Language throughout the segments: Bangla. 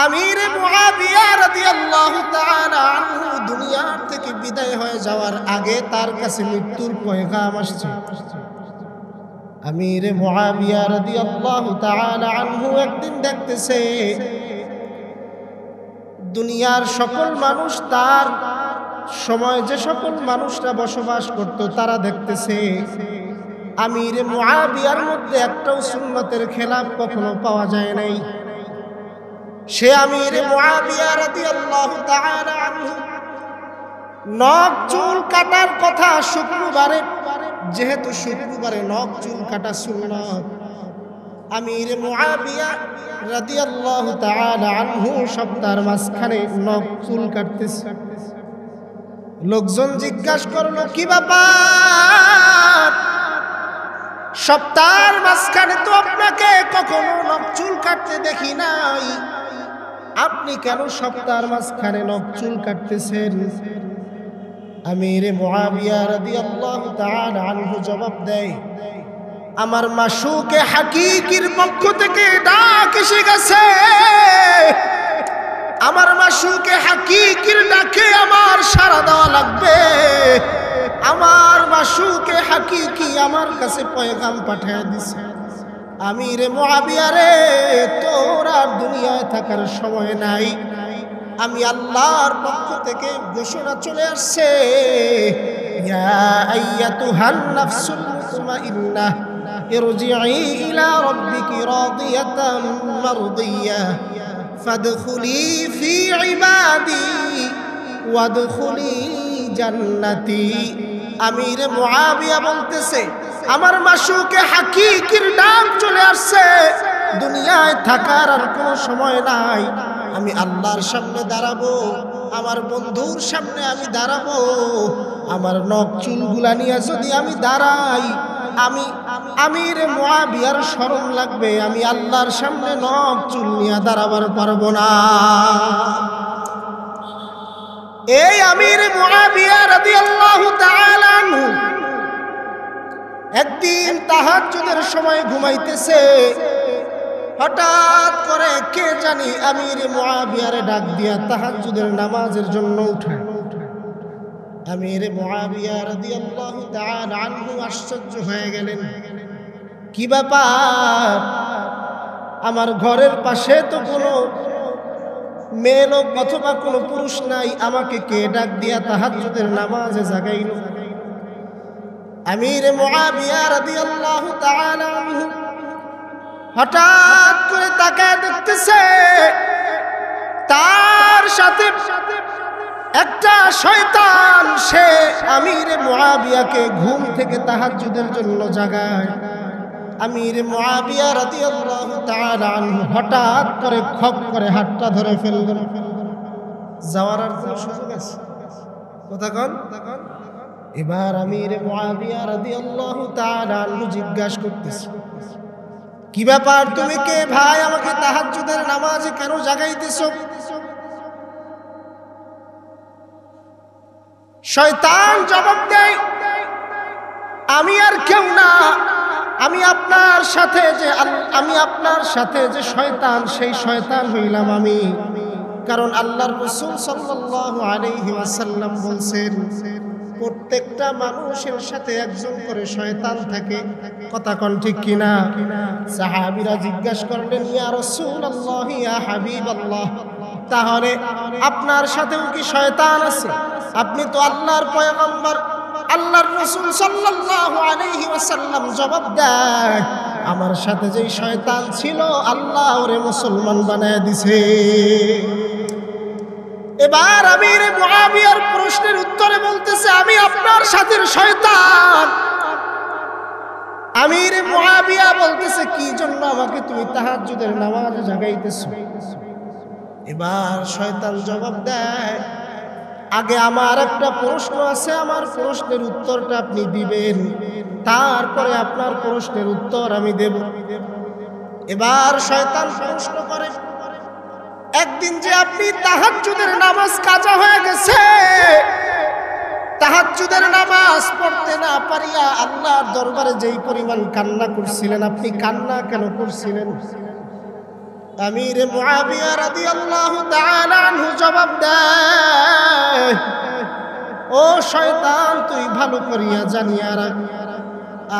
আমির মুআবিয়া রাদিয়াল্লাহু তাআলা আনহু দুনিয়ার থেকে বিদায় হয়ে যাওয়ার আগে তার কাছে মৃত্যুর পয়গাম আসছে। আমির মুআবিয়া রাদিয়াল্লাহু তাআলা আনহু একদিন দেখতেছে দুনিয়ার সকল মানুষ, তার সময় যে সকল মানুষরা বসবাস করত তারা দেখতেছে আমির মুআবিয়ার মধ্যে একটাও সুন্নতের খেলাফ কখনো পাওয়া যায় নাই। সে আমির মুআবিয়া রাদিয়াল্লাহু তাআলা আনহু নখ চুল কাটার কথা শুক্রবারে, যেহেতু শুক্রবারে নখ চুল কাটা সুন্নাত, আমির মুআবিয়া রাদিয়াল্লাহু তাআলা আনহু সপ্তাহের মাঝখানে নখ চুল কাটতেছে। লোকজন জিজ্ঞাসা করলো, কি ব্যাপার? সপ্তাহের মাঝখানে তো আপনাকে কখনো নখ চুল কাটতে দেখি নাই, আপনি কেন সপ্তাহের মাঝখানে নখ চুল কাটতেছেন? আমির মুআবিয়া রাদিয়াল্লাহু তাআলা আনহু জবাব দেয়, আমার মাশউকে হাকিকির পক্ষ থেকে ডাক এসে গেছে। আমার মাশউকে হাকিকির ডাকে আমার সাড়া দেওয়া লাগবে। আমার মাশউকে হাকিকি আমার কাছে পয়গাম পাঠিয়ে দিছে। আমির মুআবিয়া রে, তোর আর দুনিয়ায় থাকার সময় নাই। আমি আল্লাহর পক্ষ থেকে ঘোষণা চলে আসছে, ইয়া আইয়াতুহান নাফসুল মুতমাইন্নাহ ইরজিই ইলা রাব্বিকি রাদিয়াতাম মারদিয়াহ ফাদখুলি ফি ইবাদি ওয়াদখুলি জান্নাতি। আমির মুআবিয়া বলতেছে, আমার মাশউকে হাকিকির ডাক চলে আসছে, দুনিয়ায় থাকার আর কোনো সময় নাই। আমি আল্লাহর সামনে দাঁড়াবো, আমার বন্ধুর সামনে আমি দাঁড়াবো। আমার নখ চুলগুলা নিয়ে যদি আমি দাঁড়াই, আমি আমির মুআবিয়ার শরম লাগবে। আমি আল্লাহর সামনে নখ চুল নিয়ে দাঁড়াবার পারবো না। এই আমির মুআবিয়া রাদিয়াল্লাহু তাআলা আনহু একদিন তাহাজ্জুদের সময় ঘুমাইতেছে, হঠাৎ করে কে জানি আমির মুআবিয়ারে ডাক দিয়া তাহাজ্জুদের নামাজের জন্য উঠায়। আমির মুআবিয়া রাদিয়াল্লাহু তাআলা আনহু আশ্চর্য হয়ে গেলেন, কি ব্যাপার? আমার ঘরের পাশে তো কোনো মেয়ে লোক অথবা কোনো পুরুষ নাই, আমাকে কে ডাক দিয়া তাহাজ্জুদের নামাজে জাগাইল? আমির মুআবিয়া রাদিয়াল্লাহু তাআলা আনহু হঠাৎ করে তাকায় দেখতেছে তার সাথে একটা শয়তান, সে আমির মুআবিয়াকে ঘুম থেকে তাহাজ্জুদের জন্য জাগায়। আমির মুআবিয়া রাদিয়াল্লাহু তাআলা আনহু হঠাৎ করে খপ করে হাতটা ধরে ফেললেন। যাওয়ার আর কোনো সুযোগ আছে? কথা কন। এবার আমির মুআবিয়া রাদিয়াল্লাহু তাআলা আনহু জিজ্ঞাসা করতেছে, কি ব্যাপার? তুমি কে ভাই? আমাকে তাহাজ্জুদের নামাজে কেন জাগাইতেছো? শয়তান জবাব দেয়, আমি আর কেউ না, আমি আপনার সাথে যে শয়তান, সেই শয়তান হইলাম আমি। কারণ আল্লাহর রাসূল সাল্লাল্লাহু আলাইহি ওয়াসাল্লাম বলছেন, প্রত্যেকটা মানুষের সাথে একজন করে শয়তান থাকে। কথা কোন ঠিক কিনা? সাহাবীরা জিজ্ঞাসা করলেন, ইয়া রাসূলুল্লাহ, ইয়া হাবিবাল্লাহ, তাহলে আপনার সাথেও কি শয়তান আছে? আপনি তো আল্লাহর পয়গম্বর। আল্লাহর রাসূল সাল্লাল্লাহু আলাইহি ওয়াসাল্লাম জবাব দেয়, আমার সাথে যেই শয়তান ছিল, আল্লাহ ওরে মুসলমান বানায় দিছে। এবার আমির মুআবিয়ার প্রশ্নের উত্তরে বলতেছে, আমি আপনার সাথে শয়তান। আমির মুআবিয়া বলতেছে, কি জন্য আমাকে তুমি তাহাজ্জুদের নামাজে জাগাইতেছো? এবার শয়তান জবাব দেয়, আগে আমার একটা প্রশ্ন আছে, আমার প্রশ্নের উত্তরটা আপনি দিবেন, তারপরে আপনার প্রশ্নের উত্তর আমি দেব। এবার শয়তান প্রশ্ন করে, একদিন যে আপনি তাহাজ্জুদের নামাজ কাজা হয়ে গেছে, তাহাজ্জুদের নামাজ পড়তে না পারিয়া আল্লাহর দরবারে যেই পরিমাণ কান্না করছিলেন, আপনি কান্না কেন করছিলেন? আমির মুআবিয়া রাদিয়াল্লাহু তাআলা আনহু জবাব দেয়, ও শয়তান তুই ভালো করিয়া জানিয়া রাখ,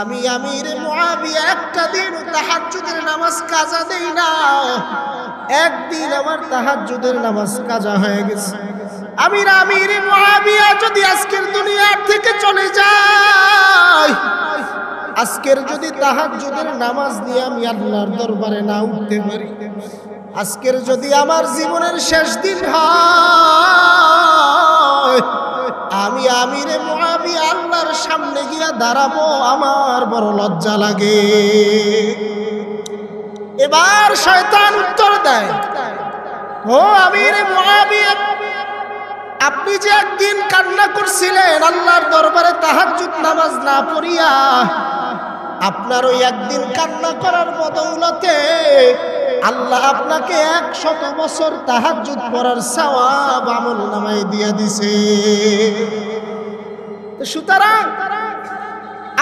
আমি আমির মুআবিয়া একটা দিন তাহাজ্জুদের নামাজ কাজা দেই না, একদিন আমার তাহাজ্জুদের নামাজ কাজা হয়ে গেছে। আমির মুআবিয়া যদি আজকের দুনিয়ার থেকে চলে যায়, আজকের যদি তাহাজ্জুদের নামাজ নিয়ে আমি আল্লাহর দরবারে না উঠতে পারি, আজকের যদি আমার জীবনের শেষ দিন হয়, আমি আমির মুআবিয়া আল্লাহর সামনে গিয়া দাঁড়াবো, আমার বড় লজ্জা লাগে। এবার শয়তান উত্তর দেয়, ও আমির মুআবিয়া, আপনি যে একদিন কান্না করছিলেন আল্লাহর দরবারে তাহাজ্জুদ নামাজ না পড়িয়া, আপনার ওই একদিন কান্না করার বদৌলতে আল্লাহ আপনাকে 100 বছর তাহাজ্জুদ পড়ার সওয়াব আমলনামায় দিয়ে দিছে। সুতরাং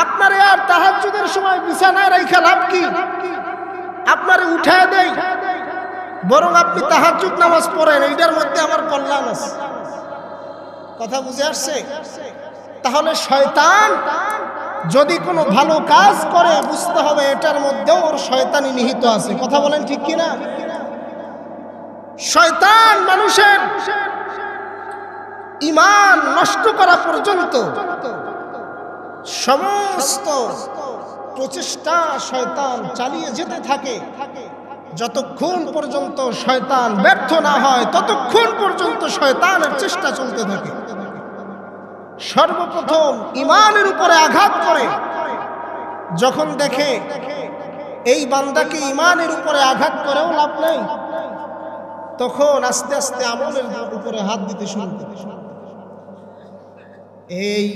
আপনারে আর তাহাজ্জুদের সময় বিছানায় রাখা লাভ কি? আপনারে উঠায় দেই, বরং আপনি তাহাজ্জুদ নামাজ পড়েন, এইটার মধ্যে আমার কল্যাণ আছে। কথা বুঝে আসছে? তাহলে শয়তান যদি কোনো ভালো কাজ করে, বুঝতে হবে এটার মধ্যেও ওর শয়তানি নিহিত আছে। কথা বলেন ঠিক কিনা? শয়তান মানুষের ঈমান নষ্ট করা পর্যন্ত সমস্ত প্রচেষ্টা শয়তান চালিয়ে যেতে থাকে। যতক্ষণ পর্যন্ত শয়তান ব্যর্থ না হয়, ততক্ষণ পর্যন্ত শয়তানের চেষ্টা চলতে থাকে। সর্বপ্রথম ঈমানের উপরে আঘাত করে, যখন দেখে এই বান্দাকে ঈমানের উপরে আঘাত করেও লাভ নেই, তখন আস্তে আস্তে আমলের উপরে হাত দিতে শুরু করে। এই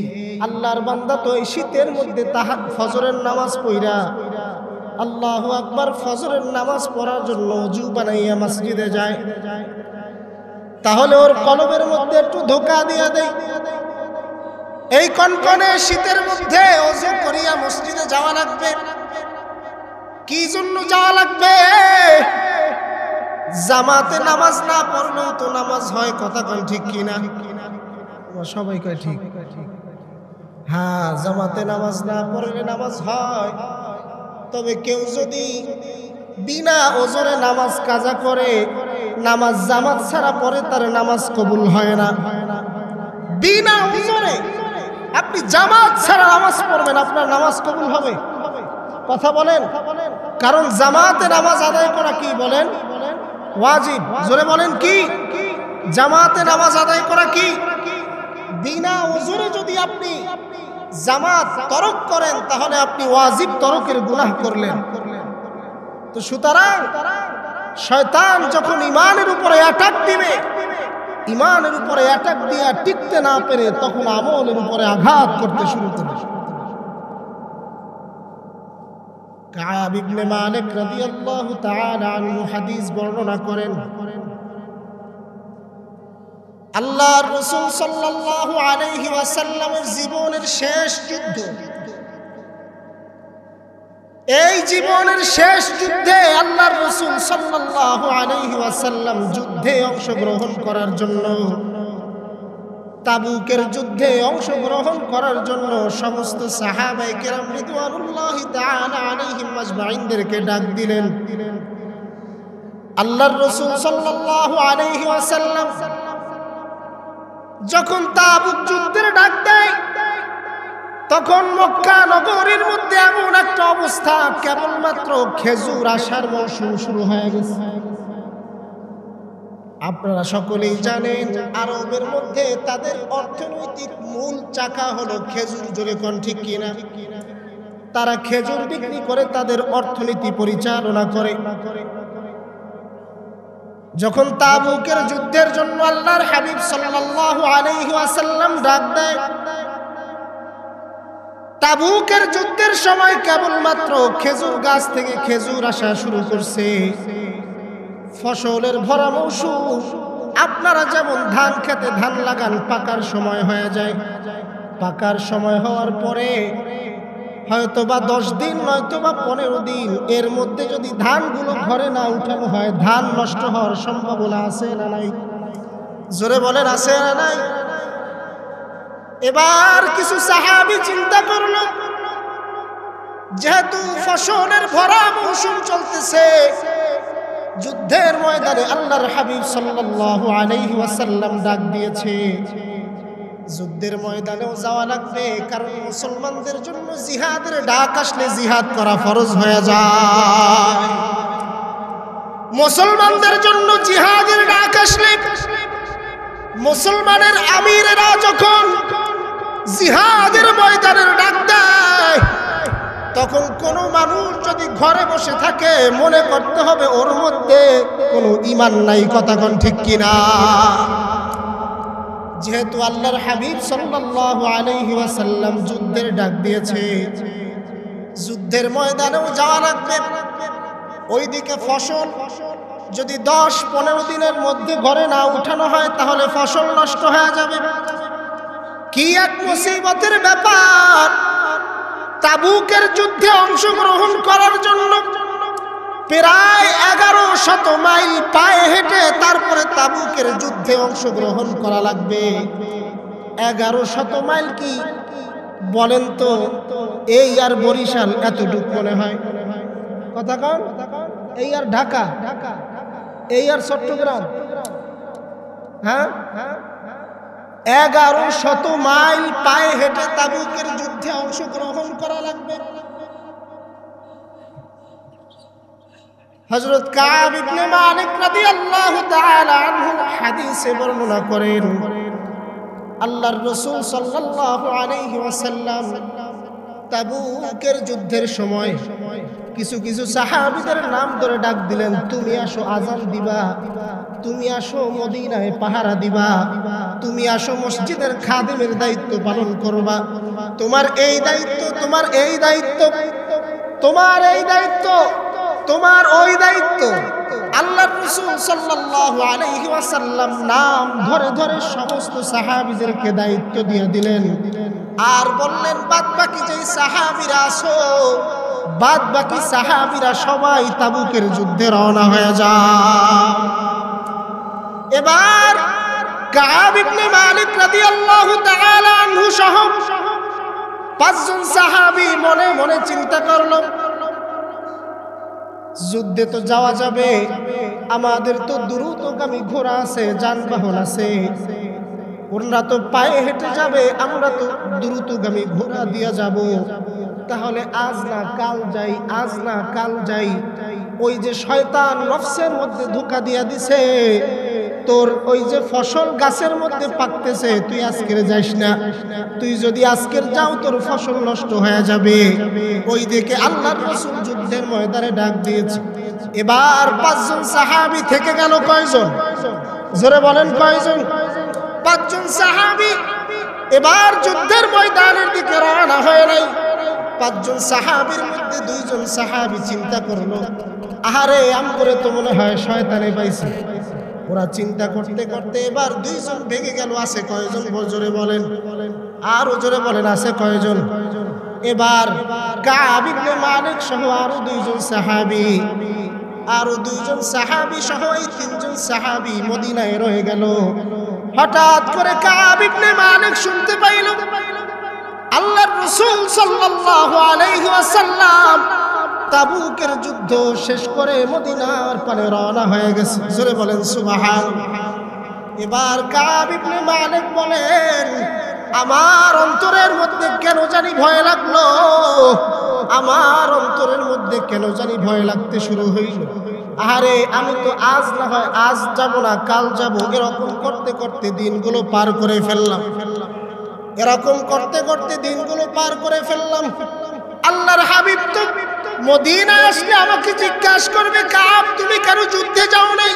আল্লাহর বান্দা তো এই শীতের মধ্যে ফজরের নামাজ পড়া, আল্লাহু আকবার, ফজরের নামাজ পড়ার জন্য ওযু বানাইয়া মসজিদে যায়, তাহলে ওর কলবের মধ্যে একটু ধোঁকা দিয়া দেয়। এই কনকনে শীতের মধ্যে ওযু করিয়া মসজিদে যাওয়া লাগবে। কি জন্য যাওয়া লাগবে? জামাতে নামাজ না পড়লেও তো নামাজ হয়। কথা কোন ঠিক কিনা? সবাই কয় ঠিক। হ্যাঁ, জামাতে নামাজ না পড়লে নামাজ হয়। তবে কেউ যদি বিনা ওজরে নামাজ কাজা করে, নামাজ জামাত ছাড়া পড়ে, তার নামাজ কবুল হয় না। বিনা ওজরে আপনি জামাত ছাড়া নামাজ পড়বেন, আপনার নামাজ কবুল হবে? কথা বলেন। কারণ জামাতে নামাজ আদায় করা কি বলেন? ওয়াজিব। জোরে বলেন কি? জামাতে নামাজ আদায় করা কি? বিনা ওজরে যদি আপনি জামাত তরক করেন, তাহলে আপনি ওয়াজিব তরকের গুনাহ করলেন। তো সুতরাং শয়তান যখন ঈমানের উপরে অ্যাটাক দিবে, ঈমানের উপরে অ্যাটাক দিয়ে টিকতে না পেরে তখন আমলের উপরে আঘাত করতে শুরু করে। কাব ইবনে মালিক রাদিয়াল্লাহু তাআলা আনহু হাদিস বর্ণনা করেন, আল্লাহর রাসূল সাল্লাল্লাহু আলাইহি ওয়াসাল্লামের জীবনের শেষ যুদ্ধ, এই জীবনের শেষ যুদ্ধে আল্লাহর রাসূল সাল্লাল্লাহু আলাইহি ওয়াসাল্লাম যুদ্ধে অংশগ্রহণ করার জন্য, তাবুকের যুদ্ধে অংশগ্রহণ করার জন্য সমস্ত সাহাবায়ে কেরাম রিদওয়ানুল্লাহি তাআলা আলাইহিম আজমাইনদেরকে ডাক দিলেন। আল্লাহর রাসূল সাল্লাল্লাহু আলাইহি ওয়াসাল্লাম যখন তাবুক যুদ্ধের ডাক দেয়, তখন মক্কা নগরীর মধ্যে এমন একটা অবস্থা, কেবলমাত্র খেজুর আসার মৌসুম শুরু হয়ে গেছে। আপনারা সকলেই জানেন, আরবের মধ্যে তাদের অর্থনৈতিক মূল চাকা হলো খেজুর। জোরে কোন ঠিক কিনা? তারা খেজুর বিক্রি করে তাদের অর্থনীতি পরিচালনা করে। যখন তাবুকের যুদ্ধের জন্য আল্লাহর হাবিব সাল্লাল্লাহু আলাইহি ওয়াসাল্লাম ডাক দেয়, তাবুকের যুদ্ধের সময় কেবলমাত্র খেজুর গাছ থেকে খেজুর আসা শুরু করছে। ফসলের ভরা মৌসুম। আপনারা যেমন ধান খেতে ধান লাগান, পাকার সময় হয়ে যায়, পাকার সময় হওয়ার পরে হয়তোবা 10 দিন নয়তোবা 15 দিন এর মধ্যে যদি ধানগুলো ঘরে না উঠানো হয় ধান নষ্ট হওয়ার সম্ভাবনা আছে না নাই? জোরে বলেন আছে না নাই? এবার কিছু সাহাবী চিন্তা করলো, যেহেতু ফসলের ভরা মৌসুম চলতেছে, যুদ্ধের ময়দানে আল্লাহর হাবিব সাল্লাল্লাহু আলাইহি ওয়াসাল্লাম ডাক দিয়েছে, যুদ্ধের ময়দানেও যাওয়া লাগবে, কারণ মুসলমানদের জন্য জিহাদের ডাক আসলে জিহাদ করা ফরজ হয়ে যায়। মুসলমানদের জন্য জিহাদের ডাক আসলে, মুসলমানের আমিরেরা যখন জিহাদের ময়দানের ডাক দেয়, তখন কোন মানুষ যদি ঘরে বসে থাকে মনে করতে হবে ওর মধ্যে কোনো ঈমান নাই। কথা কোন ঠিক কিনা? যেহেতু আল্লাহর হাবিব সাল্লাল্লাহু আলাইহি ওয়াসাল্লাম যুদ্ধের ডাক দিয়েছে, যুদ্ধের ময়দানেও যাওয়া লাগবে। ওইদিকে ফসল যদি 10-15 দিনের মধ্যে ঘরে না উঠানো হয় তাহলে ফসল নষ্ট হয়ে যাবে। কি এক মুসিবতের ব্যাপার! তাবুকের যুদ্ধে অংশগ্রহণ করার জন্য প্রায় 1100 মাইল পায়ে হেঁটে তারপরে তাবুকের যুদ্ধে অংশগ্রহণ করা লাগবে। 1100 মাইল কি বলেন তো? এই আর বরিশাল এতটুক মনে হয়। কথা কন? এই আর ঢাকা, এই আর চট্টগ্রাম, হ্যাঁ 1100 মাইল পায়ে হেঁটে তাবুকের যুদ্ধে অংশগ্রহণ করা লাগবে। হযরত কাব ইবনে মালিক রাদিয়াল্লাহু তাআলা আনহু হাদিসে বর্ণনা করেন, আল্লাহর রাসূল সাল্লাল্লাহু আলাইহি ওয়াসাল্লাম তাবুকের যুদ্ধের সময় কিছু কিছু সাহাবীদের নাম ধরে ডাক দিলেন, তুমি আসো আযান দিবা, তুমি আসো মদিনায় পাহারা দিবা, তুমি আসো মসজিদের খাদেমের দায়িত্ব পালন করবা, তোমার এই দায়িত্ব, তোমার এই দায়িত্ব, তোমার এই দায়িত্ব, তোমার ওই দায়িত্ব। আল্লাহর রাসূল সাল্লাল্লাহু আলাইহি ওয়াসাল্লাম নাম ধরে ধরে সমস্ত সাহাবীদেরকে দায়িত্ব দিয়ে দিলেন, আর বললেন বাদ বাকি যেই সাহাবীরা আছো, বাদ বাকি সাহাবীরা সবাই তাবুকের যুদ্ধে রওনা হয়ে যায়। এবার কাব ইবনে মালিক রাদিয়াল্লাহু তাআলা আনহু সহ 5 জন সাহাবী মনে মনে চিন্তা করলো, যুদ্ধে তো যাওয়া যাবে, আমাদের তো দ্রুতগামী ঘোড়া আছে, যানবাহন আছে, ওরা তো পায়ে হেঁটে যাবে, আমরা তো দ্রুতগামী ঘোড়া দিয়ে যাব, তাহলে আজ না কাল যাই, আজ না কাল যাই। ওই যে শয়তান নফসের মধ্যে ধোঁকা দিয়া দিছে, তোর ওই যে ফসল গাছের মধ্যে পাকতেছে, তুই আজকের যাইস না, তুই যদি আজকের যাও তোর ফসল নষ্ট হয়ে যাবে। ওই দিকে আল্লাহর রাসূল যুদ্ধের ময়দানে ডাক দিয়েছে। এবার 5 জন সাহাবী থেকে গেল কয়জন? জোরে বলেন কয়জন? 5 জন সাহাবী এবার যুদ্ধের ময়দানের দিকে রওনা হয়ে নাই। 5 জন সাহাবীর মধ্যে 2 জন সাহাবী চিন্তা করলো, আহারে আমগরে তো মনে হয় শয়তানে পাইছে। ওরা চিন্তা করতে করতে এবার 2 জন ভেঙে গেল। আছে কয়জন? জোরে বলেন, আরো জোরে বলেন, আছে কয়জন? এবার কাব ইবনে মালিক সহ আরো 2 জন সাহাবী, আরো 2 জন সাহাবী সহ এই 3 জন সাহাবী মদিনায় রয়ে গেল। হঠাৎ করে কাব ইবনে মালিক শুনতে পাইল আল্লাহর রাসূল সাল্লাল্লাহু আলাইহি ওয়াসাল্লাম তাবুকের যুদ্ধ শেষ করে মদিনার পানে রওনা হয়ে গেছে। জোরে বলেন সুবহানাল্লাহ। এবার কাব ইবনে মালিক বলেন, আমার অন্তরের মধ্যে কেন জানি ভয় লাগলো, আমার অন্তরের মধ্যে কেন জানি ভয় লাগতে শুরু হইল। আরে আমি তো আজ না হয় আজ যাব না, কাল যাব, এরকম করতে করতে দিনগুলো পার করে ফেললাম, এরকম করতে করতে দিনগুলো পার করে ফেললাম। আল্লাহর হাবিব তো মদিনায় আসলে আমাকে জিজ্ঞাসা করবে, কাব তুমি কেন যুদ্ধে যাও নাই?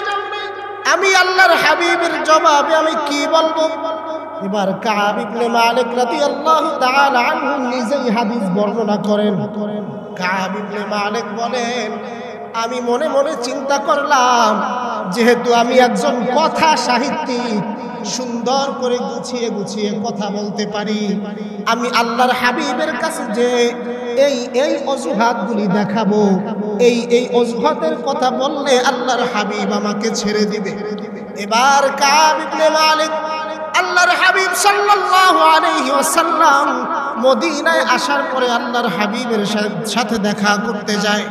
আমি আল্লাহর হাবিবের জবাবে আমি কি বলবো? এবার কাব ইবনে মালিক রাদিয়াল্লাহু তাআলা আনহু নিজেই হাদিস বর্ণনা করেন। কাব ইবনে মালিক বলেন, আমি মনে মনে চিন্তা করলাম, যেহেতু আমি একজন কথা সাহিত্যিক, সুন্দর করে গুছিয়ে গুছিয়ে কথা বলতে পারি, আমি আল্লাহর হাবিবের কাছে যে এই অজুহাতগুলি দেখাবো, এই অজুহাতের কথা বললে আল্লাহর হাবিব আমাকে ছেড়ে দিবে। এবার কাব ইবনে মালিক আল্লাহর হাবিব সাল্লাল্লাহু আলাইহি ওয়াসাল্লাম মদিনায় আসার পরে আল্লাহর হাবিবের সাথে দেখা করতে যায়।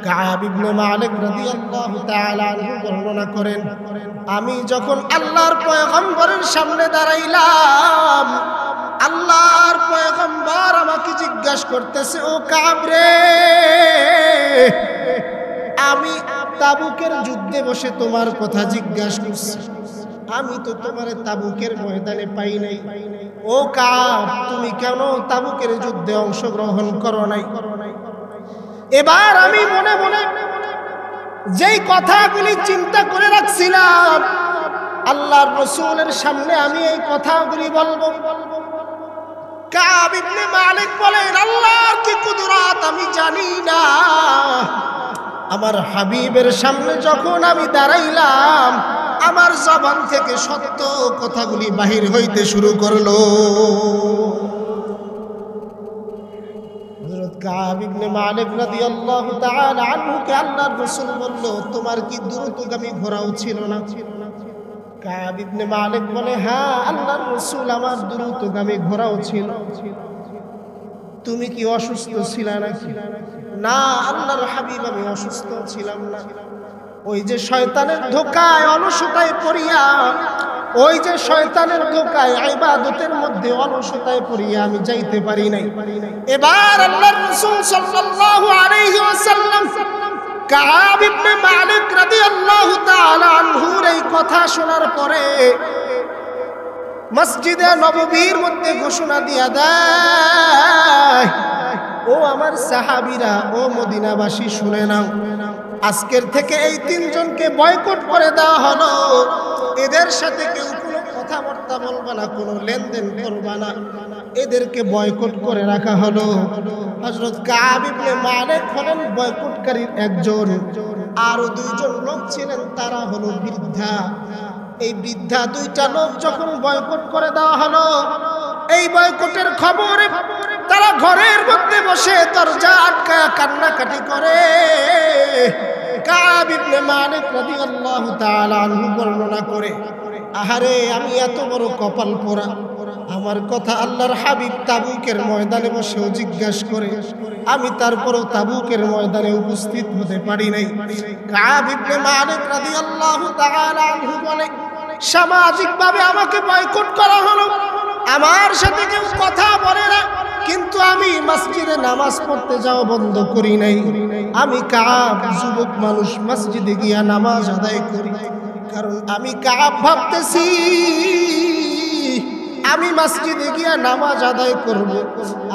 কাব ইবনে মালিক রাদিয়াল্লাহু তাআলা আনহু বর্ণনা করেন, আমি যখন আল্লাহর পয়গম্বরের সামনে দাঁড়াইলাম, আল্লাহর পয়গম্বর আমাকে জিজ্ঞাসা করতেছে, ও কাব রে, আমি তাবুকের যুদ্ধে বসে তোমার কথা জিজ্ঞাসা করছি, আমি তো তোমার তাবুকের ময়দানে পাই নাই। ও কাব, তুমি কেন তাবুকের যুদ্ধে অংশগ্রহণ করো নাই? এবার আমি মনে মনে যেই কথাগুলি চিন্তা করে রাখছিলাম, আল্লাহর রাসূলের সামনে আমি এই কথাগুলি বলবো। কাব ইবনে মালিক বলেন, আল্লাহর কি কুদরত আমি জানি না, আমার হাবিবের সামনে যখন আমি দাঁড়াইলাম, আমার জবান থেকে সত্য কথাগুলি বাহির হইতে শুরু করলো। হযরত কাব ইবনে মালিক রাদিয়াল্লাহু তাআলা আনহুকে আল্লাহর রাসূল বলল, তোমার কি দ্রুতগামী ঘোড়াও ছিল না? কাব ইবনে মালিক বলে, হ্যাঁ আল্লাহর রাসূল, আমার দ্রুতগামী ঘোড়াও ছিল। তুমি কি অসুস্থ ছিলে নাকি? না আল্লাহর হাবিব, আমি অসুস্থ ছিলাম না। ওই যে শয়তানের ধোঁকায় অলসতায় পড়িয়া, ওই যে শয়তানের ধোঁকায় ইবাদতের মধ্যে অলসতায় পড়িয়া আমি যাইতে পারি নাই। এবার আল্লাহর রাসূল সাল্লাল্লাহু আলাইহি ওয়াসাল্লাম কাব ইবনে মালিক রাদিয়াল্লাহু তাআলা আনহুর এই কথা শোনার পরে মসজিদে নববীর মধ্যে ঘোষণা দিয়া দেয়, ও আমার সাহাবীরা, ও মদিনাবাসী, শুনে নাও, আজকের থেকে এই তিনজনকে বয়কট করে দেওয়া হলো। এদের সাথে কেউ কোনো কথাবার্তা বলবা না, কোনো লেনদেন করবা না, এদেরকে বয়কট করে রাখা হলো। হযরত কাব ইবনে মালিক হলেন বয়কটকারীর একজন, আরো দুইজন লোক ছিলেন, তারা হলো বৃদ্ধা। এই বৃদ্ধা দুইটা লোক যখন বয়কট করে দেওয়া হলো, এই বয়কটের খবরে তারা ঘরের মধ্যে বসে দরজা আটকায়া কান্নাকাটি করে। কাব ইবনে মালিক রাদিয়াল্লাহু তাআলা আনহু বর্ণনা করে, আহারে আমি এত বড় কপাল পোড়া, আমার কথা আল্লাহর হাবিব তাবুকের ময়দানে বসেও জিজ্ঞাসা করে, আমি তারপরও তাবুকের ময়দানে উপস্থিত হতে পারি নাই। কাব ইবনে মালিক রাদিয়াল্লাহু তাআলা আনহু বলে, সামাজিকভাবে আমাকে বয়কট করা হলো, আমার সাথে কেউ কথা বলে না, কিন্তু আমি মসজিদে নামাজ পড়তে যাওয়া বন্ধ করি নাই। আমি কাব যুবক মানুষ, মসজিদে গিয়া নামাজ আদায় করি, কারণ আমি কাব ভাবতেছি আমি মসজিদে গিয়া নামাজ আদায় করব।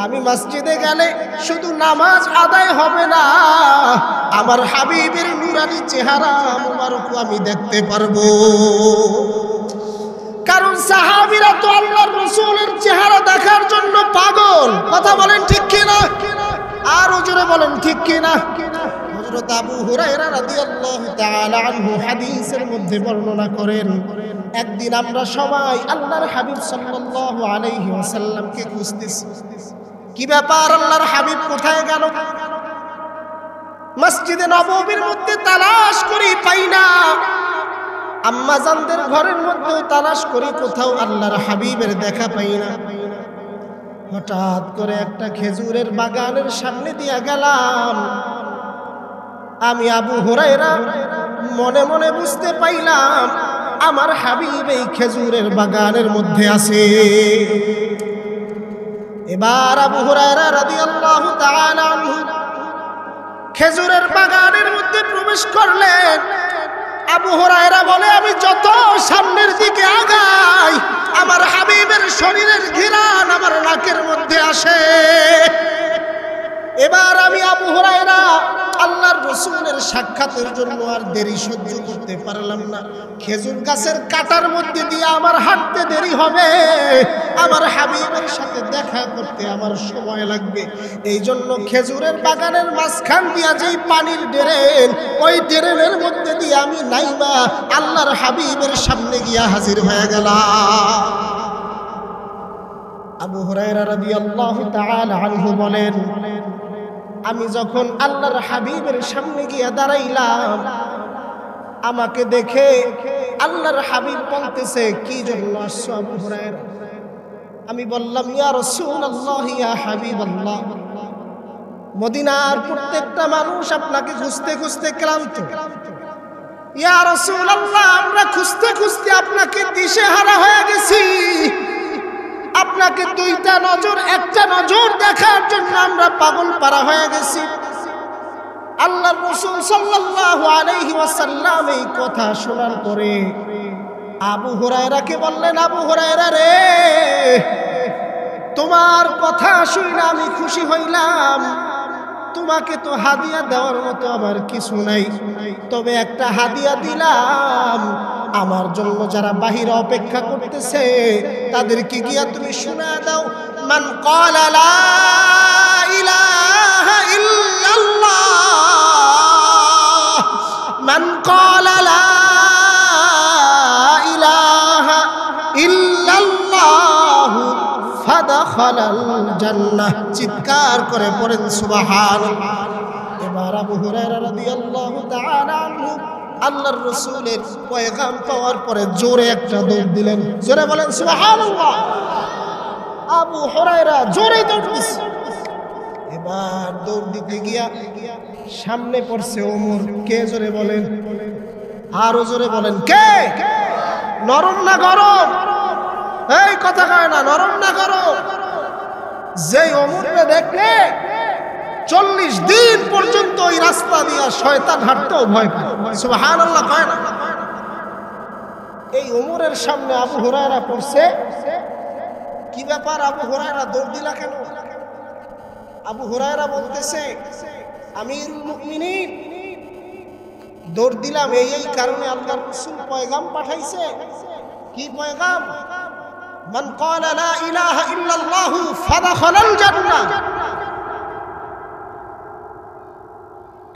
আমি মসজিদে গেলে শুধু নামাজ আদায় হবে না, আমার হাবিবের নূরানি চেহারা মুবারক আমি দেখতে পারবো। কারণ সাহাবীরা তো আল্লাহর রাসূলের চেহারা দেখার জন্য পাগল। কথা বলেন ঠিক কিনা? আর জোরে বলেন ঠিক কিনা? হযরত আবু হুরায়রা রাদিয়াল্লাহু তাআলা আনহু হাদিসের মধ্যে বর্ণনা করেন, একদিন আমরা সবাই আল্লাহর হাবিব সাল্লাল্লাহু আলাইহি ওয়াসাল্লামকে খুঁজতেছি। কি ব্যাপার, আল্লাহর হাবিব কোথায় গেল? মসজিদে নববীর মধ্যে তালাশ করি, পাই না। আম্মা জানদের ঘরের মধ্যেও তালাশ করি, কোথাও আল্লাহর হাবিবের দেখা পাই না। হঠাৎ করে একটা খেজুরের বাগানের সামনে দিয়ে গেলাম। আমি আবু হুরায়রা মনে মনে বুঝতে পাইলাম আমার হাবিব এই খেজুরের বাগানের মধ্যে আছে। এবার আবু হুরায়রা রাদিয়াল্লাহু তাআলা আনহু খেজুরের বাগানের মধ্যে প্রবেশ করলেন। আবু হুরায়রা বলে, আমি যত সামনের দিকে আগাই আমার হাবিবের শরীরের ঘ্রাণ আমার নাকের মধ্যে আসে। এবার আমি আবু হুরায়রা আল্লাহর রাসূলের সাক্ষাতের জন্য আর দেরি সহ্য করতে পারলাম না। খেজুর গাছের কাটার মধ্যে দিয়ে আমার হাঁটতে দেরি হবে, আমার হাবিবের সাথে দেখা করতে আমার সময় লাগবে। এই জন্য খেজুরের বাগানের মাঝখান দিয়া যেই পানির ড্রেন, ওই ড্রেনের মধ্যে দিয়ে আমি নাইবা আল্লাহর হাবিবের সামনে গিয়া হাজির হয়ে গেলাম। আবু হুরায়রা রাদিয়াল্লাহু তাআলা আনহু বলেন, আমি যখন আল্লাহর হাবিবের সামনে গিয়া দাঁড়াইলাম, আমাকে দেখে আল্লাহর হাবিব বলতেছে, কি জন্য আসছো আবু হুরায়রা? আমি বললাম, ইয়া রাসূলুল্লাহ, ইয়া হাবিবাল্লাহ, মদিনার প্রত্যেকটা মানুষ আপনাকে খুঁজতে খুঁজতে ক্লান্ত। ইয়া রাসূলুল্লাহ, আমরা খুঁজতে খুঁজতে আপনাকে দিশেহারা হয়ে গেছি। আপনাকে দুইটা নজর, একটা নজর দেখার জন্য আমরা পাগল পারা হয়ে গেছি। আল্লাহর রাসূল সাল্লাল্লাহু আলাইহি ওয়াসাল্লাম এই কথা শোনার পরে আবু হুরায়রাকে বললেন, আবু হুরায়রা রে, তোমার কথা শুনে আমি খুশি হইলাম। তোমাকে তো হাদিয়া দেওয়ার মতো আমার কিছু নাই, তবে একটা হাদিয়া দিলাম। আমার জন্য যারা বাহিরে অপেক্ষা করতেছে তাদেরকে গিয়া তুমি শোনা দাও, মান ক্বালা লা ইলাহা ইল্লাল্লাহ, মান ক্বালা লা ইলাহা ইল্লাল্লাহ ফাদখালাল জান্নাহ। চিৎকার করে পড়েন সুবহানাল্লাহ। এবার আবু হুরায়রা রাদিয়াল্লাহু তাআলা আনহু আল্লাহর রাসূলের পয়গাম পাওয়ার পরে জোরে একটা দৌড় দিলেন। জোরে বলেন সুবহানাল্লাহ। আবু হুরায়রা জোরে দৌড় দিছে। এবার দৌড় দিতে গিয়া সামনে পড়ছে ওমর। কে? জোরে বলেন, আরো জোরে বলেন, কে? নরম না গরম? এই কথা কয় না, নরম না গরম? যেই ওমরকে দেখলে 40 দিন পর্যন্ত ওই রাস্তা দিয়া শয়তান হাঁটতেও ভয় পায়। সুবহানাল্লাহ কয় না? এই ওমরের সামনে আবু হুরায়রা পড়ছে। কি ব্যাপার আবু হুরায়রা দৌড় দিলা কেন? আবু হুরায়রা বলতেছে, আমিরুল মুমিনিন, দৌড় দিলাম এই কারণে, আল্লাহর রাসূল পয়গাম পাঠাইছে। কি পয়গাম? মান ক্বালা লা ইলাহা ইল্লাল্লাহ ফাদখালাল জান্নাহ।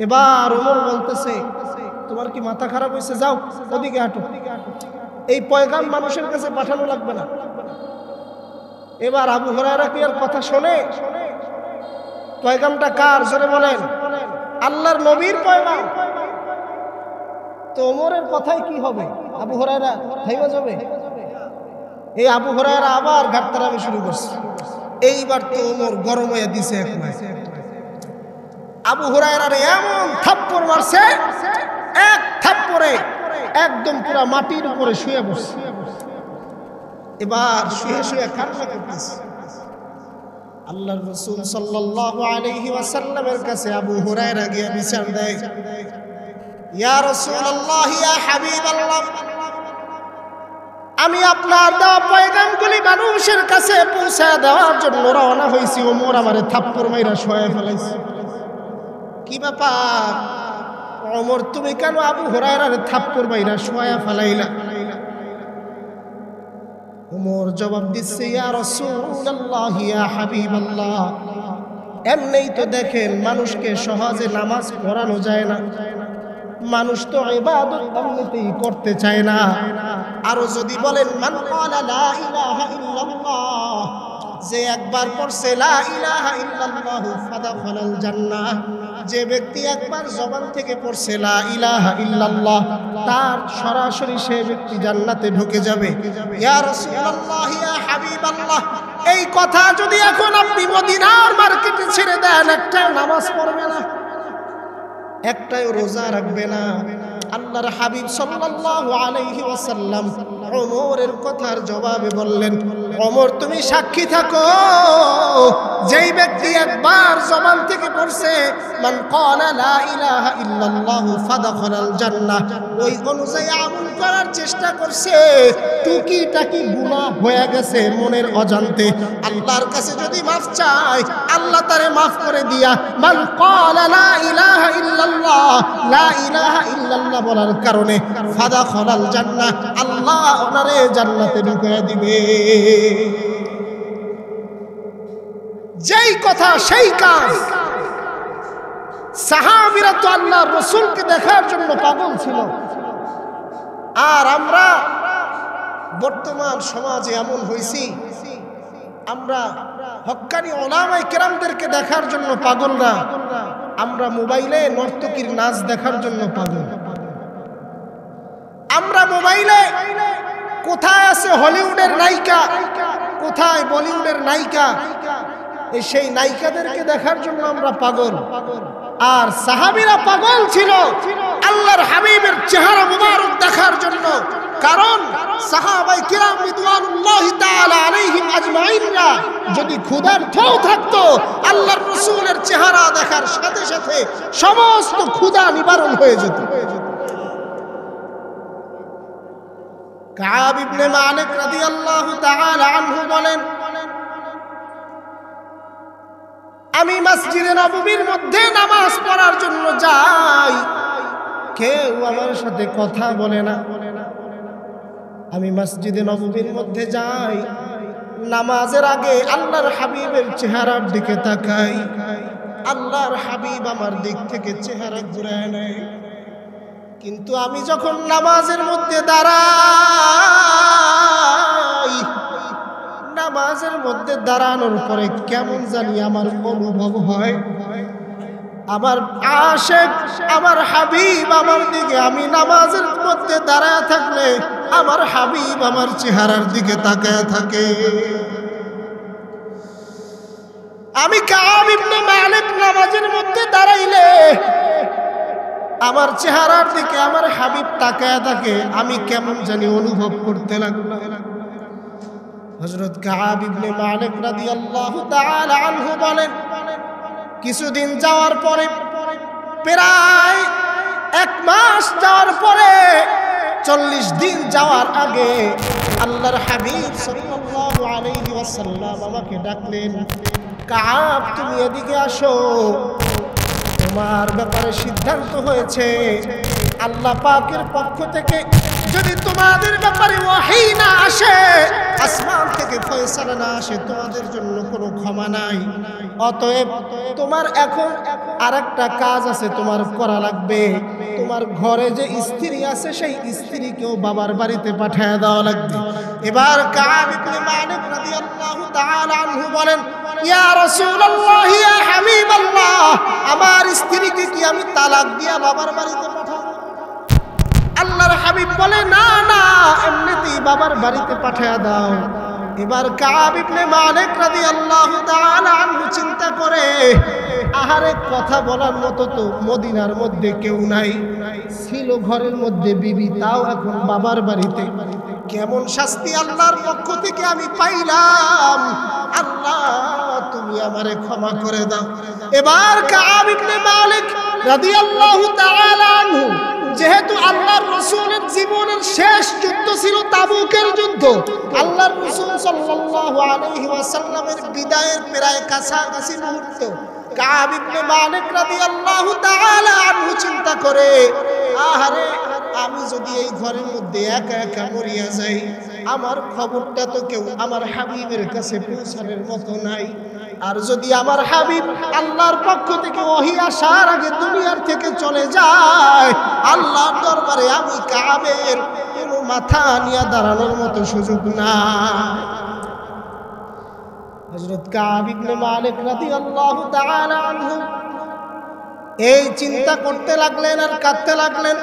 এবার ওমর বলতেছে, তোমার কি মাথা খারাপ হয়েছে? যাও ওদিকে হাঁটো, এই পয়গাম মানুষের কাছে পাঠানো লাগবে না। এবার আবু হুরায়রা কি আর কথা শোনে? পয়গামটা কার? জোরে বলেন। আল্লাহর নবীর পয়গাম। তো ওমরের কথাই কি হবে? আবু হুরায়রা থাইমা যাবে? এই আবু হুরায়রা আবার ঘাটতারামি শুরু করছে। এইবার তো ওমর গরম হয়ে দিছে এক মাস। আবু হুরায়রার এমন থাপ্পড় মারছে, এক থাপ্পড়ে একদম পুরা মাটির উপরে শুয়ে বসছে। এবার শুয়ে শুয়ে কান্না করতেছে। আল্লাহর রাসূল সাল্লাল্লাহু আলাইহি ওয়াসাল্লামের কাছে আবু হুরায়রা গিয়ে বিচার দেয়, ইয়া রাসূলুল্লাহ, ইয়া হাবিবাল্লাহ, আমি আপনার দেওয়া পয়গামগুলি মানুষের কাছে পৌঁছে দেওয়ার জন্য রওনা হয়েছি। ওমর আমারে থাপ্পড় মাইরা শুয়ে ফেলাইছে। কি ব্যাপার ওমর, তুমি কেন আবু হুরায়রার থাপ্পড় মাইরা শুয়ে ফেলাইলা? ওমর জবাব দিচ্ছে, ইয়া রাসূলুল্লাহ, ইয়া হাবিবাল্লাহ, এমনিই তো দেখেন মানুষকে সহজে নামাজ পড়ানো যায় না। মানুষ তো ইবাদত এমনিতেই করতে চায় না। আরো যদি বলেন, মান ক্বালা লা ইলাহা ইল্লাল্লাহ, যে একবার পড়ছে লা ইলাহা ইল্লাল্লাহ ফাদখালাল জান্নাহ, যে ব্যক্তি একবার জবান থেকে পড়ছে লা ইলাহা ইল্লাল্লাহ, তার সরাসরি সে ব্যক্তি জান্নাতে ঢুকে যাবে। ইয়া রাসূলুল্লাহ, ইয়া হাবিবাল্লাহ, এই কথা যদি এখন আপনি মদিনার মার্কেটে ছেড়ে দেন, একটা নামাজ পড়বে না, একটাও রোজা রাখবে না, আল্লাহ আল্লাহর হাবিব সাল্লাল্লাহু আলাইহি ওয়াসাল্লাম ওমরের কথার জবাবে বললেন, ওমর তুমি সাক্ষী থাকো, যেই ব্যক্তি একবার জবান থেকে পড়ছে মান ক্বালা লা ইলাহা ইল্লাল্লাহ ফাদাখালাল জান্নাহ, ওই অনুযায়ী আমল করার চেষ্টা করছে, টুকিটাকি গুনাহ হয়ে গেছে মনের অজান্তে, আল্লাহর কাছে যদি মাফ চায় আল্লাহ তারে মাফ করে দিয়া, মান ক্বালা লা ইলাহা ইল্লাল্লাহ, লা ইলাহা ইল্লাল্লাহ বলার কারণে ফাদাখালাল জান্নাহ, আল্লাহ ওনারে জান্নাতে ঢুকিয়ে দিবে। যেই কথা সেই কাজ। সাহাবীরা তো আল্লাহর রাসূলকে দেখার জন্য পাগল ছিল, আর আমরা বর্তমান সমাজে এমন হইছি, আমরা হক্কানি উলামায়ে কেরামদেরকে দেখার জন্য পাগল না, আমরা মোবাইলে নর্তকীর নাচ দেখার জন্য পাগল। আমরা মোবাইলে কোথায় আছে হলিউডের নায়িকা, কোথায় বলিউডের নায়িকা, সেই নায়িকাদেরকে দেখার জন্য আমরা পাগল। আর সাহাবীরা পাগল ছিল আল্লাহর হাবিবের চেহারা মুবারক দেখার জন্য, কারণ সাহাবায়ে কিরাম রিদওয়ানুল্লাহি তাআলা আলাইহিম আজমাইনরা যদি ক্ষুধার্তও থাকতো আল্লাহর রাসূলের চেহারা দেখার সাথে সাথে সমস্ত ক্ষুধা নিবারণ হয়ে যেত। কাব ইবনে মালিক রাদিয়াল্লাহু তাআলা আনহু বলেন, আমি মসজিদে নববীর মধ্যে নামাজ পড়ার জন্য যাই, কেউ আমার সাথে কথা বলে না। আমি মসজিদে নববীর মধ্যে যাই, নামাজের আগে আল্লাহর হাবিবের চেহারার দিকে তাকাই, আল্লাহর হাবিব আমার দিক থেকে চেহারা ঘুরায় নেয়। কিন্তু আমি যখন নামাজের মধ্যে দাঁড়াই, নামাজের মধ্যে দাঁড়ানোর পরে কেমন জানি আমার অনুভব হয়, আমার আশিক আমার হাবিব আমার দিকে, আমি নামাজের মধ্যে দাঁড়ায় থাকলে আমার হাবিব আমার চেহারার দিকে তাকায় থাকে। আমি কাব ইবনে মালিক নামাজের মধ্যে দাঁড়াইলে আমার চেহারার দিকে আমার হাবিব তাকায় থাকে, আমি কেমন জানি অনুভব করতে লাগলাম। হযরত কাব ইবনে মালিক রাদিয়াল্লাহু তাআলা আনহু বলেন, কিছুদিন যাওয়ার পরে, প্রায় 1 মাস যাওয়ার পরে, 40 দিন যাওয়ার আগে আল্লাহর হাবিব সাল্লাল্লাহু আলাইহি ওয়াসাল্লাম আমাকে ডাকলেন, কাব তুমি এদিকে আসো, তোমার ব্যাপারে সিদ্ধান্ত হয়েছে, আল্লাহ পাকের পক্ষ থেকে যদি তোমাদের ব্যাপারে ওয়াহী না আসে, আসমান থেকে ফয়সালা না আসে, তোমাদের জন্য কোনো ক্ষমা নাই। অতএব তোমার এখন আরেকটা কাজ আছে, তোমার করা লাগবে, তোমার ঘরে যে স্ত্রী আছে সেই স্ত্রীকেও বাবার বাড়িতে পাঠিয়ে দেওয়া লাগবে। এবার কাব ইবনে মালিক রাদিয়াল্লাহু তাআলা আনহু বলেন, ইয়া রাসূলুল্লাহ, ইয়া হাবিবাল্লাহ, আমার স্ত্রীকে কি আমি তালাক দিয়া বাবার বাড়িতে পাঠাবো? আল্লাহর হাবিব বলে, না না, এমনিতেই বাবার বাড়িতে পাঠিয়ে দাও। এবার কাব ইবনে মালিক রাদিয়াল্লাহু তাআলা আনহু চিন্তা করে, আহারে কথা বলার মতো তো মদিনার মধ্যে কেউ নাই, ছিল ঘরের মধ্যে বিবি, তাও এখন বাবার বাড়িতে, কেমন শাস্তি আল্লাহর পক্ষ থেকে আমি পাইলাম, আল্লাহ তুমি আমারে ক্ষমা করে দাও। এবার কাব ইবনে মালিক রাদিয়াল্লাহু তাআলা আনহু, যেহেতু আল্লাহর রাসূলের জীবনের শেষ যুদ্ধ ছিল তাবুকের যুদ্ধ, আল্লাহর রাসূল সাল্লাল্লাহু আলাইহি ওয়াসাল্লামের বিদায়ের প্রায় কাছাকাছি মুহূর্ত, কাব ইবনে মালিক রাদিয়াল্লাহু তাআলা আনহু চিন্তা করে, আহারে আমি যদি এই ঘরের মধ্যে একা একা মরিয়া যাই, আমার খবরটা তো কেউ আমার হাবিবের কাছে পৌঁছানোর মতো নাই, আর যদি আমার হাবিব আল্লাহর পক্ষ থেকে ওহী আসার আগে দুনিয়ার থেকে চলে যায়, আল্লাহর দরবারে আমি কাবের কোনো মাথা নিয়ে দাঁড়ানোর মতো সুযোগ না। হযরত কাব ইবনে মালিক রাদিয়াল্লাহু তাআলা আনহু এই চিন্তা করতে লাগলেন আর কাঁদতে লাগলেন।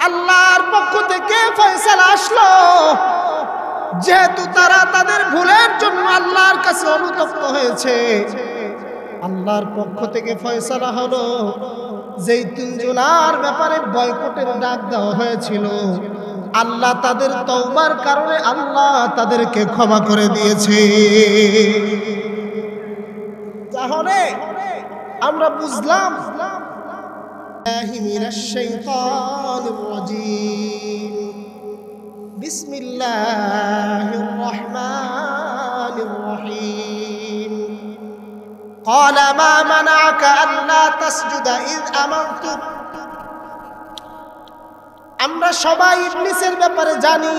আল্লাহর পক্ষ থেকে ফয়সালা আসলো, যেহেতু তারা তাদের ভুলের জন্য আল্লাহর কাছে অনুতপ্ত হয়েছে, আল্লাহর পক্ষ থেকে ফয়সালা হলো যেই তিনজনার ব্যাপারে বয়কটের ডাক দেওয়া হয়েছিল, আল্লাহ তাদের তওবার কারণে আল্লাহ তাদেরকে ক্ষমা করে দিয়েছে। তাহলে আমরা বুঝলাম মিনাশ শাইতানির রাজিম, বিসমিল্লাহির রহমানির রহিম। قال ما منعك ألا تسجد إذ أمرتك। আমরা সবাই ইবলিসের ব্যাপারে জানি।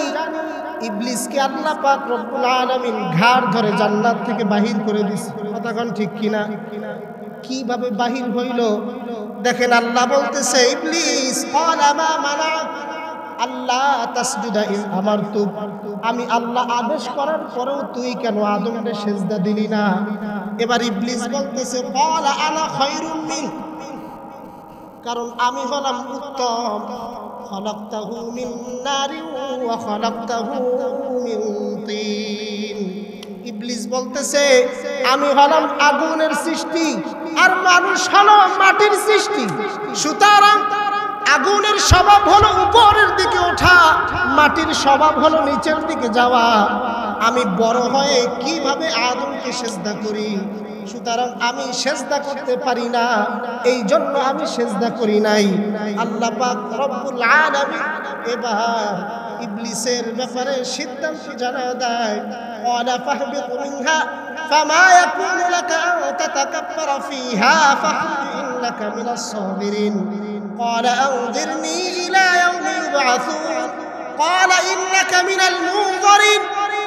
ইবলিসকে আল্লাহ পাক রব্বুল আলামিন ঘাড় ধরে জান্নাত থেকে বাহির করে দিয়েছে। কথা কোন ঠিক কিনা? কিভাবে বাহির হইল দেখেন, আল্লাহ বলতেছে ইবলিস ক্বালা মা মানাক আল্লাহ তাসজুদা ইয আমারতুক। আমি আল্লাহ আদেশ করার পরেও তুই কেন আদমকে সিজদা দিলি না? এবার ইবলিস বলতেছে ক্বালা আনা খায়রুম মিন, কারণ আমি হলাম উত্তম। খলাকতাহু মিন নারি ওয়া খলাকতাহু মিন তিন। ইবলিস বলতেছে আমি হলাম আগুনের সৃষ্টি আর মানুষ হলো মাটির সৃষ্টি। সুতরাং আগুনের স্বভাব হলো উপরের দিকে ওঠা, মাটির স্বভাব হলো নিচের দিকে যাওয়া। আমি বড় হয়ে কিভাবে আদমকে সিজদা করি? সুতরাং আমি সিজদা করতে পারি না, এই জন্য আমি সিজদা করি নাই। আল্লাহ পাক রব্বুল আলামিন এবার ইবলিসের ব্যাপারে সিদ্ধান্ত জানায় দেয়, ক্বালা ফাহবিত মিনহা ফামা ইয়াকুনু লাকা আন তাতাকাব্বারা ফীহা ফাখরুজ ইন্নাকা মিনাস সাগিরিন। ক্বালা আনযিরনি ইলা ইয়াওমি ইউবআসুন। ক্বালা ইন্নাকা মিনাল মুনযিরিন।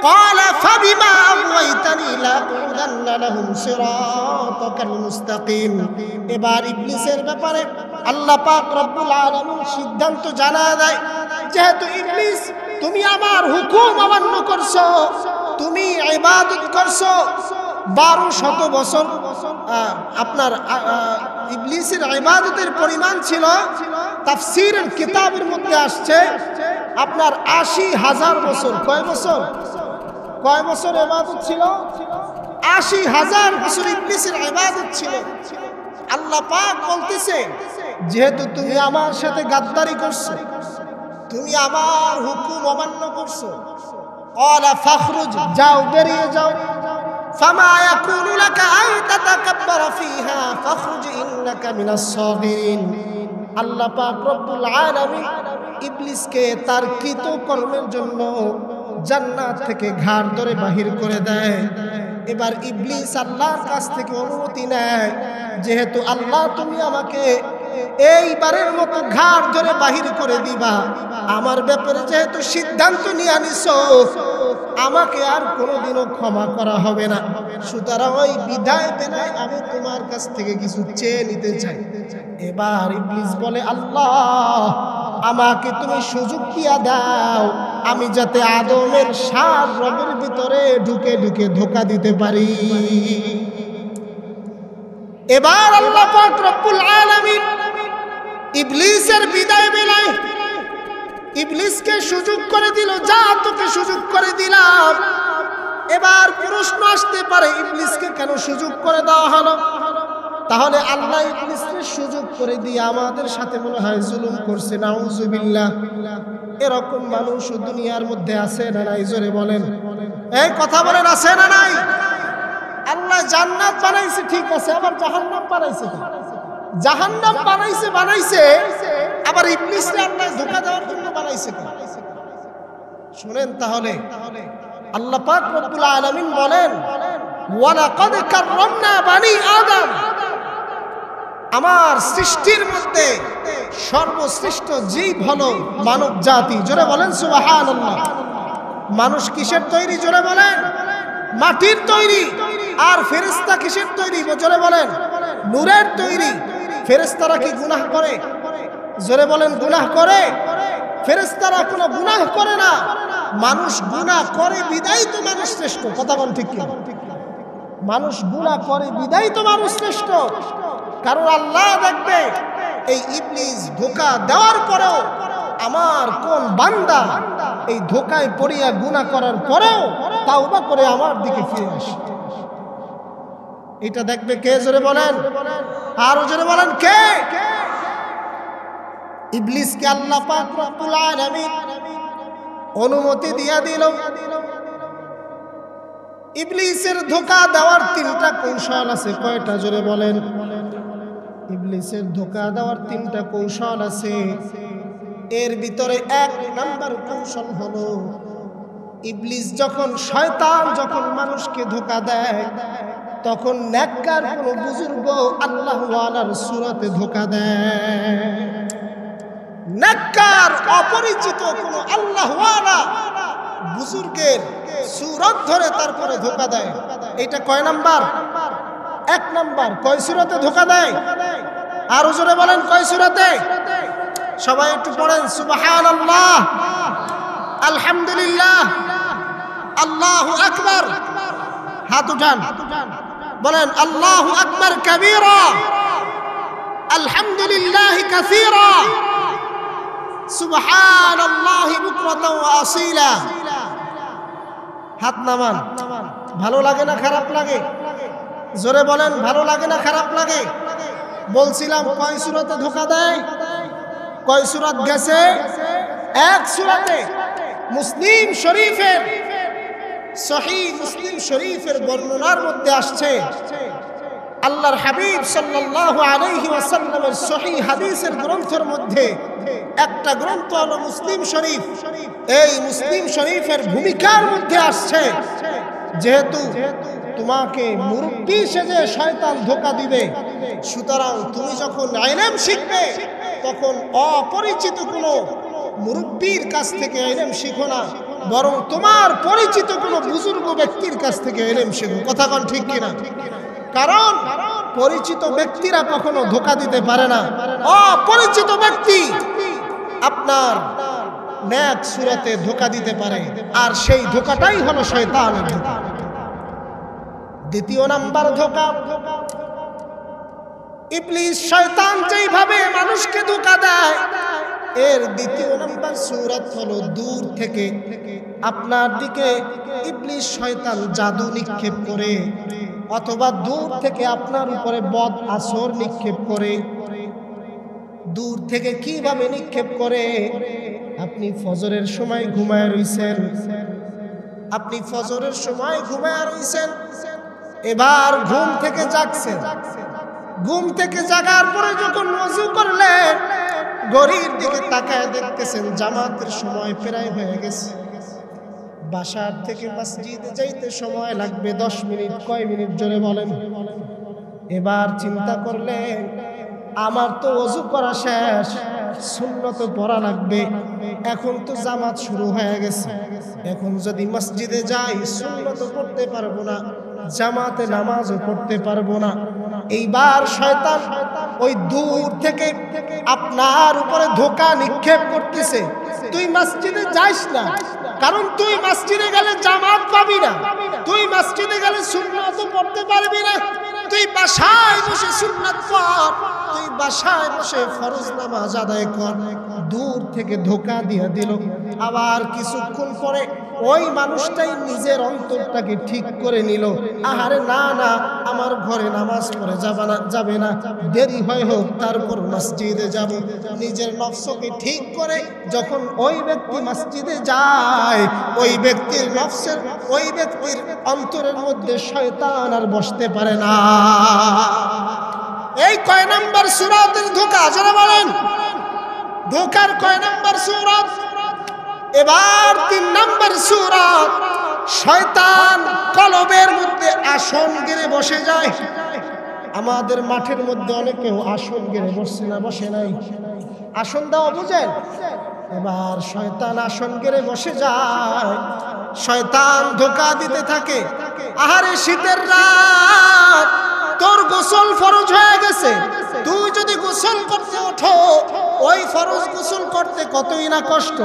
ক্বালা ফাবিমা আগওয়াইতানি লাআকুদান্না লাহুম সিরাতাকাল মুস্তাকিম। এবার ইবলিসের ব্যাপারে আল্লাহ পাক রব্বুল আলামিন সিদ্ধান্ত জানায় দেয়, যেহেতু ইবলিস তুমি আমার হুকুম অমান্য করছো, তুমি ইবাদত করছো 1200 বছর। আপনার ইবলিসের ইবাদতের পরিমাণ ছিল, তাফসীরের কিতাবের মধ্যে আসছে আপনার 80,000 বছর। কয় বছর? কয় বছর ইবাদত ছিল? 80,000 বছর ইবলিসের ইবাদত ছিল। আল্লাহ পাক বলতেছে যেহেতু তুমি আমার সাথে গাদ্দারি করছো, তুমি আমার হুকুম অমান্য করছো, ক্বালা ফাখরুজ, যাও বেরিয়ে যাও। ফামা ইয়াকুনু লাকা আন তাতাকাব্বারা ফীহা ফাখরুজ ইন্নাকা মিনাস সাগিরিন। আল্লাহ পাক রব্বুল আলামিন ইবলিসকে তার কৃত কর্মের জন্য জান্নাত থেকে ঘাড় ধরে বাহির করে দেয়। এবার ইবলিস আল্লাহর কাছ থেকে অনুমতি নেয়, যেহেতু আল্লাহ তুমি আমাকে এইবারের মতো ঘাড় ধরে বাহির করে দিবা, আমার ব্যাপারে যেহেতু সিদ্ধান্ত নিয়ে আনিছো, আমাকে আর কোনোদিনও ক্ষমা করা হবে না। সুতরাং ওই বিদায় বেলায় আমি তোমার কাছ থেকে কিছু চেয়ে নিতে চাই। এবার ইবলিস বলে আল্লাহ আমাকে তুমি সুযোগ দিয়া দাও, আমি যাতে আদমের সার রবের ভিতরে ঢুকে ঢুকে ধোঁকা দিতে পারি। এবার আল্লাহ পাক রব্বুল আলামিন ইবলিসের বিদায় বেলায় ইবলিসকে সুযোগ করে দিল, যা তোকে সুযোগ করে দিলাম। এবার প্রশ্ন আসতে পারে ইবলিসকে কেন সুযোগ করে দেওয়া হলো? তাহলে আল্লাহ ইবলিসকে সুযোগ করে দিয়ে আমাদের সাথে মনে হয় জুলুম করছে। নাউজুবিল্লাহ। এরকম মানুষ দুনিয়ার মধ্যে আছে না নাই? জোরে বলেন, এই কথা বলেন, আছে না নাই? আল্লাহ জান্নাত বানাইছে ঠিক আছে, আবার জাহান্নাম বানাইছে। জাহান্নাম বানাইছে আবার ইবলিসকে আল্লাহ ধোঁকা দেওয়ার জন্য বানাইছে। শুনেন তাহলে আল্লাহ পাক রব্বুল আলামিন বলেন ওয়ালাকাদ কাররামনা বানি আদম। আমার সৃষ্টির মধ্যে সর্বশ্রেষ্ঠ জীব হলো মানব জাতি। জোরে বলেন সুবহানাল্লাহ। মানুষ কিসের তৈরি? জোরে বলেন। মাটির তৈরি। আর ফেরেশতা কিসের তৈরি? জোরে বলেন। নূরের তৈরি। ফেরেশতারা কি গুনাহ করে? জোরে বলেন, গুনাহ করে? ফেরেশতারা কোনো গুনাহ করে না। মানুষ গুনাহ করে বিদায় তো মানুষ শ্রেষ্ঠ। কথা বল ঠিক কি? মানুষ গুনাহ করে বিদায় তো মানুষ শ্রেষ্ঠ। কারণ আল্লাহ দেখবে এই ইবলিস ধোঁকা দেওয়ার পরেও আমার কোন বান্দা এই ধোঁকায় পড়িয়া গুনাহ করার পরেও তাওবা করে আমার দিকে ফিরে আসে। এটা দেখবে কে? জোরে বলেন, আরো জোরে বলেন, কে? ইবলিসকে আল্লাহ পাক রব্বুল আলামিন অনুমতি দিয়া দিল। ইবলিসের ধোঁকা দেওয়ার তিনটা কৌশল আছে। কয়টা জোরে বলেন? ইবলিসের ধোঁকা দেওয়ার তিনটা কৌশল আছে। এর ভিতরে এক নাম্বার কৌশল হলো, ইবলিস শয়তান যখন মানুষকে ধোঁকা দেয় তখন নেককার কোন বুজুর্গ আল্লাহ ওয়ালার সূরাতে ধোঁকা দেয়। নেককার অপরিচিত কোন আল্লাহ ওয়ালা বুজুর্গের সূরত ধরে তারপরে ধোঁকা দেয়। এটা কয় নাম্বার? এক নাম্বার। কয় সূরাতে ধোঁকা দেয়? আরো জোরে বলেন, কয় সূরাতে? সবাই একটু পড়েন সুবহানাল্লাহ, আলহামদুলিল্লাহ, আল্লাহু আকবার। হাত উঠান, বলেন আল্লাহু আকবার কাবীরা, আলহামদুলিল্লাহ কাসীরা, সুবহানাল্লাহি বুকরাতাও ওয়া আসীলা। হাত নামান। ভালো লাগে না খারাপ লাগে? জোরে বলেন, ভালো লাগে না খারাপ লাগে? বলছিলাম কয় সূরাতে ধোঁকা দেয়? কয় সূরাত গেছে? এক সূরাতে। মুসলিম শরীফের সহিহ মুসলিম শরীফের বর্ণনার মধ্যে আসছে, আল্লাহর হাবিব সাল্লাল্লাহু আলাইহি ওয়াসাল্লামের সহিহ হাদিসের গ্রন্থের মধ্যে একটা গ্রন্থ হলো মুসলিম শরীফ। এই মুসলিম শরীফের ভূমিকার মধ্যে আসছে, যেহেতু তোমাকে মুরব্বি সেজে শয়তান ধোঁকা দিবে, সুতরাং তুমি যখন ইলম শিখবে তখন অপরিচিত কোনো মুরব্বির কাছ থেকে ইলম শিখো না, বরং তোমার পরিচিত কোনো বুজুর্গ ব্যক্তির কাছ থেকে ইলম শিখো। কথা কোন ঠিক কিনা? কারণ পরিচিত ব্যক্তিরা কখনো ধোঁকা দিতে পারে না। অপরিচিত ব্যক্তি আপনার নেক সূরাতে ধোঁকা দিতে পারে, আর সেই ধোঁকাটাই হলো শয়তানের ধোঁকা। দ্বিতীয় নাম্বার ধোঁকা, ইবলিস শয়তান যেইভাবে মানুষকে ধোঁকা দেয়, এর দ্বিতীয় নাম্বার সূরত হলো দূর থেকে আপনার দিকে ইবলিস শয়তান জাদু নিক্ষেপ করে, অথবা দূর থেকে আপনার উপরে বদ আসর নিক্ষেপ করে। দূর থেকে কিভাবে নিক্ষেপ করে? আপনি ফজরের সময় ঘুমায় রইছেন, আপনি ফজরের সময় ঘুমায় রইছেন, এবার ঘুম থেকে জাগছেন। ঘুম থেকে জাগার পরে যখন ওযু করলেন, ঘড়ির দিকে তাকায় দেখতেছেন জামাতের সময় প্রায় হয়ে গেছে। বাসার থেকে মসজিদে যাইতে সময় লাগবে 10 মিনিট। কয় মিনিট জোরে বলেন? এবার চিন্তা করলেন, আমার তো ওযু করা শেষ, সুন্নত পড়া লাগবে, এখন তো জামাত শুরু হয়ে গেছে, এখন যদি মসজিদে যাই সুন্নত পড়তে পারবো না, জামাতে নামাজও পড়তে পারবো না। এইবার শয়তান ওই দূর থেকে আপনার উপরে ধোঁকা নিক্ষেপ করতেছে, তুই মসজিদে যাইস না, কারণ তুই মসজিদে গেলে জামাত পাবি না, তুই মসজিদে গেলে সুন্নাত পড়তে পারবি না, তুই বাসায় বসে সুন্নাত পড়, তুই বাসায় বসে ফরজ নামাজ আদায় কর। দূর থেকে ধোঁকা দিয়ে দিল। আবার কিছুক্ষণ পরে ওই মানুষটাই নিজের অন্তরটাকে ঠিক করে নিল, আহারে না না, আমার ঘরে নামাজ পড়ে যাবে না, দেরি হয় হোক তারপর মসজিদে যাব। নিজের নফসকে ঠিক করে যখন ওই ব্যক্তি মসজিদে যায়, ওই ব্যক্তির নফসের, ওই ব্যক্তির অন্তরের মধ্যে শয়তান আর বসতে পারে না। এই কয় নাম্বার সূরাতের ধোঁকা? যারা বলেন ধোঁকার কয় নাম্বার সূরাত? এবার 3 নাম্বার সূরাত, শয়তান কলবের মধ্যে আসন গেড়ে বসে যায়। আমাদের মাঠের মধ্যে অনেকেও আসন গেড়ে বসছে না? বসে নাই? আসন দেওয়া বুঝেন? এবার শয়তান আসন গেড়ে বসে যায়, শয়তান ধোঁকা দিতে থাকে, আহারে শীতের রাত, তোর গোসল ফরজ হয়ে গেছে, তুই যদি গোসল করতে ওঠো, ওই ফরজ গোসল করতে কতই না কষ্ট,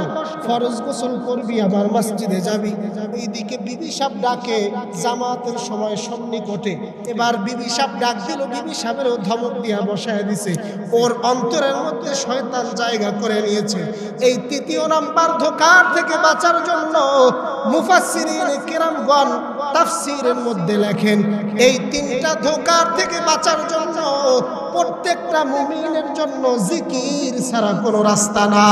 ফরজ গোসল করবি আবার মসজিদে যাবি। এইদিকে বিবি সাহেব ডাকে, জামাতের সময় সন্নিকটে। এবার বিবি সাহেব ডাক দিল, বিবি সাহেবেরও ধমক দিয়া বসায় দিছে, ওর অন্তরের মধ্যে শয়তান জায়গা করে নিয়েছে। এই 3য় নাম্বার ধোঁকার থেকে বাঁচার জন্য মুফাসসিরিন কিরামগণ তাফসীরের মধ্যে লেখেন এই তিনটা ধোঁকার থেকে বাঁচার জন্য প্রত্যেকটা মুমিনের জন্য জিকির ছাড়া কোনো রাস্তা না।